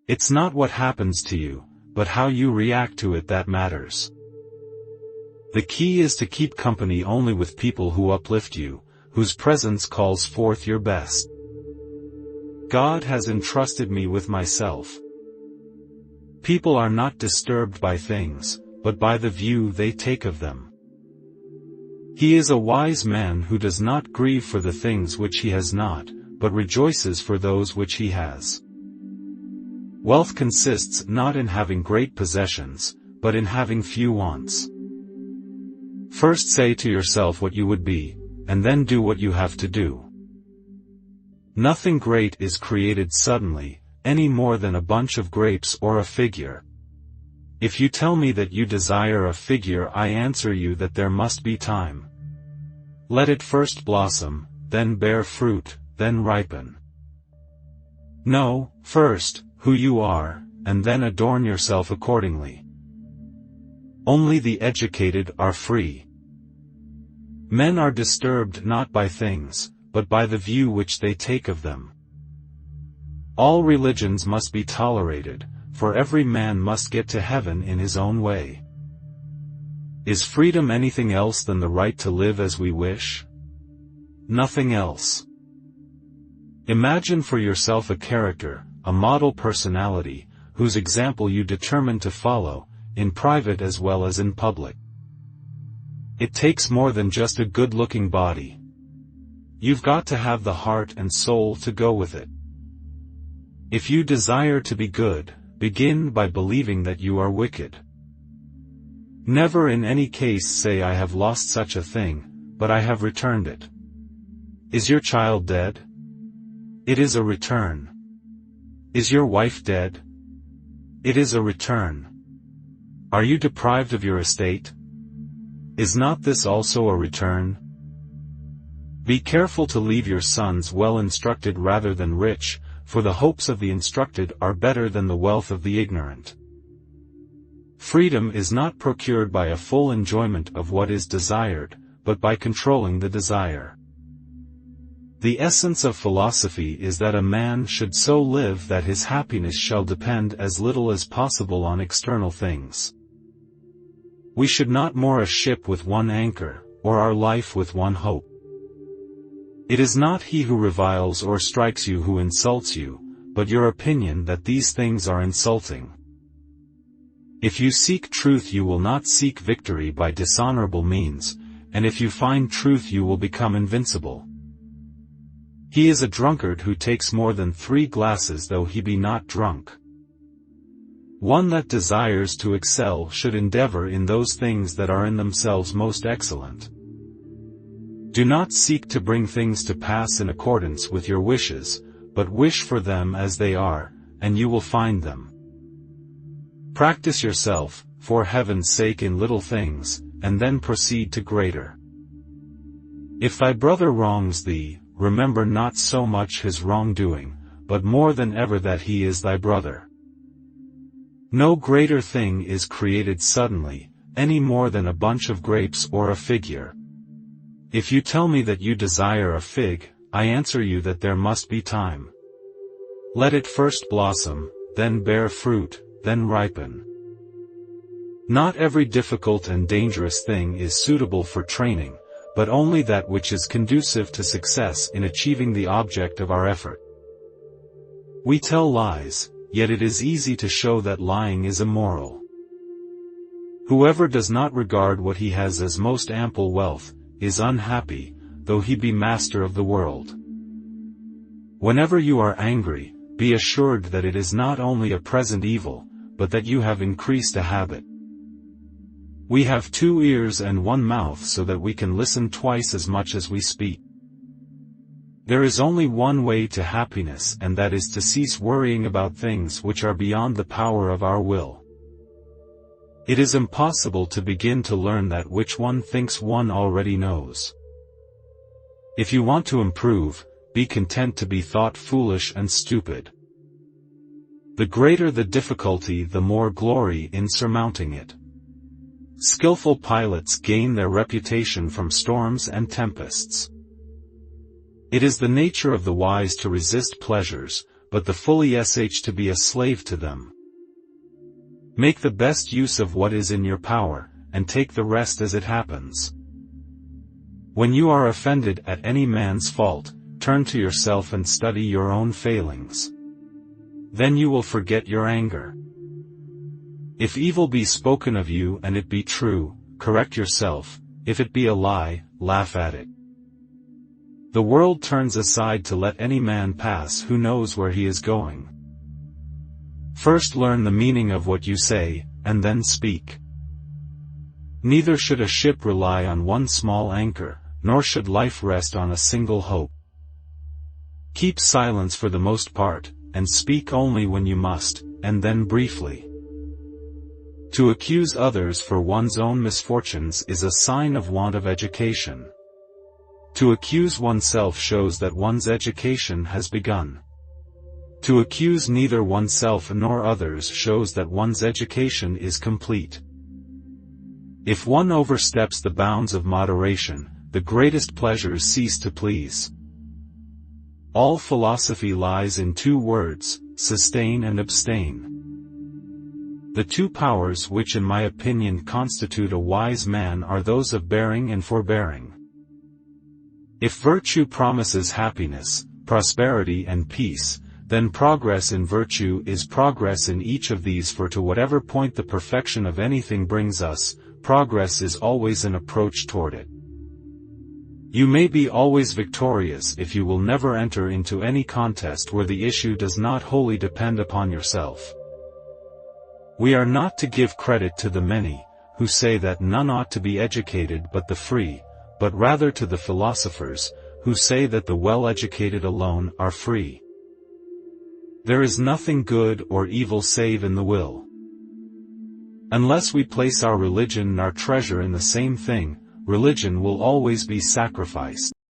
It's not what happens to you, but how you react to it that matters. The key is to keep company only with people who uplift you, whose presence calls forth your best. God has entrusted me with myself. People are not disturbed by things, but by the view they take of them. He is a wise man who does not grieve for the things which he has not, but rejoices for those which he has. Wealth consists not in having great possessions, but in having few wants. First say to yourself what you would be, and then do what you have to do. Nothing great is created suddenly, any more than a bunch of grapes or a figure. If you tell me that you desire a figure, I answer you that there must be time. Let it first blossom, then bear fruit, then ripen. Know, first, who you are, and then adorn yourself accordingly. Only the educated are free. Men are disturbed not by things, but by the view which they take of them. All religions must be tolerated, for every man must get to heaven in his own way. Is freedom anything else than the right to live as we wish? Nothing else. Imagine for yourself a character, a model personality, whose example you determine to follow, in private as well as in public. It takes more than just a good-looking body. You've got to have the heart and soul to go with it. If you desire to be good, begin by believing that you are wicked. Never in any case say I have lost such a thing, but I have returned it. Is your child dead? It is a return. Is your wife dead? It is a return. Are you deprived of your estate? Is not this also a return? Be careful to leave your sons well instructed rather than rich, for the hopes of the instructed are better than the wealth of the ignorant. Freedom is not procured by a full enjoyment of what is desired, but by controlling the desire. The essence of philosophy is that a man should so live that his happiness shall depend as little as possible on external things. We should not moor a ship with one anchor, or our life with one hope. It is not he who reviles or strikes you who insults you, but your opinion that these things are insulting. If you seek truth you will not seek victory by dishonorable means, and if you find truth you will become invincible. He is a drunkard who takes more than 3 glasses though he be not drunk. One that desires to excel should endeavor in those things that are in themselves most excellent. Do not seek to bring things to pass in accordance with your wishes, but wish for them as they are, and you will find them. Practice yourself, for heaven's sake, in little things, and then proceed to greater. If thy brother wrongs thee, remember not so much his wrongdoing, but more than ever that he is thy brother. No greater thing is created suddenly, any more than a bunch of grapes or a figure. If you tell me that you desire a fig, I answer you that there must be time. Let it first blossom, then bear fruit, then ripen. Not every difficult and dangerous thing is suitable for training, but only that which is conducive to success in achieving the object of our effort. We tell lies, yet it is easy to show that lying is immoral. Whoever does not regard what he has as most ample wealth, is unhappy, though he be master of the world. Whenever you are angry, be assured that it is not only a present evil, but that you have increased a habit. We have 2 ears and 1 mouth so that we can listen twice as much as we speak. There is only one way to happiness, and that is to cease worrying about things which are beyond the power of our will. It is impossible to begin to learn that which one thinks one already knows. If you want to improve, be content to be thought foolish and stupid. The greater the difficulty, the more glory in surmounting it. Skillful pilots gain their reputation from storms and tempests. It is the nature of the wise to resist pleasures, but the fully to be a slave to them. Make the best use of what is in your power, and take the rest as it happens. When you are offended at any man's fault, turn to yourself and study your own failings. Then you will forget your anger. If evil be spoken of you and it be true, correct yourself; if it be a lie, laugh at it. The world turns aside to let any man pass who knows where he is going. First learn the meaning of what you say, and then speak. Neither should a ship rely on one small anchor, nor should life rest on a single hope. Keep silence for the most part, and speak only when you must, and then briefly. To accuse others for one's own misfortunes is a sign of want of education. To accuse oneself shows that one's education has begun. To accuse neither oneself nor others shows that one's education is complete. If one oversteps the bounds of moderation, the greatest pleasures cease to please. All philosophy lies in two words: sustain and abstain. The two powers which in my opinion constitute a wise man are those of bearing and forbearing. If virtue promises happiness, prosperity and peace, then progress in virtue is progress in each of these, for to whatever point the perfection of anything brings us, progress is always an approach toward it. You may be always victorious if you will never enter into any contest where the issue does not wholly depend upon yourself. We are not to give credit to the many, who say that none ought to be educated but the free, but rather to the philosophers, who say that the well-educated alone are free. There is nothing good or evil save in the will. Unless we place our religion and our treasure in the same thing, religion will always be sacrificed.